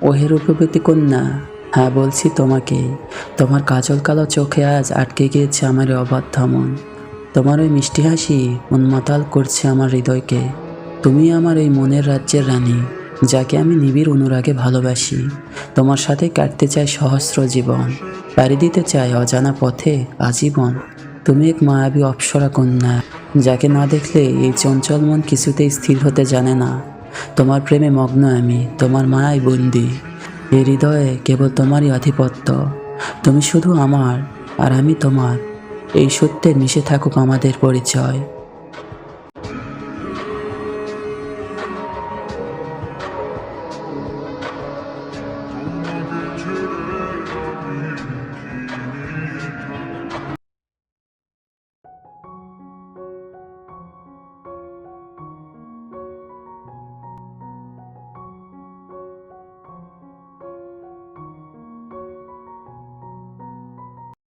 ওহে রূপবতী কন্যা, হ্যাঁ বলছি তোমাকে। তোমার কাজল কালো চোখে আজ আটকে গিয়েছে আমার এই অবাধ্য মন। তোমার ওই মিষ্টি হাসি উন্মাতাল করছে আমার হৃদয়কে। তুমি আমার এই মনের রাজ্যের রানী, যাকে আমি নিবিড় অনুরাগে ভালোবাসি। তোমার সাথে কাটতে চাই সহস্র জীবন, পাড়ি দিতে চাই অজানা পথে আজীবন। তুমি এক মায়াবী অপ্সরা কন্যা, যাকে না দেখলে এই চঞ্চল মন কিছুতেই স্থির হতে জানে না। তোমার প্রেমে মগ্ন আমি, তোমার মায়ায় বন্দি। এই হৃদয়ে কেবল তোমারই আধিপত্য। তুমি শুধু আমার, আর আমি তোমার। এই সত্যে মিশে থাকুক আমাদের পরিচয়।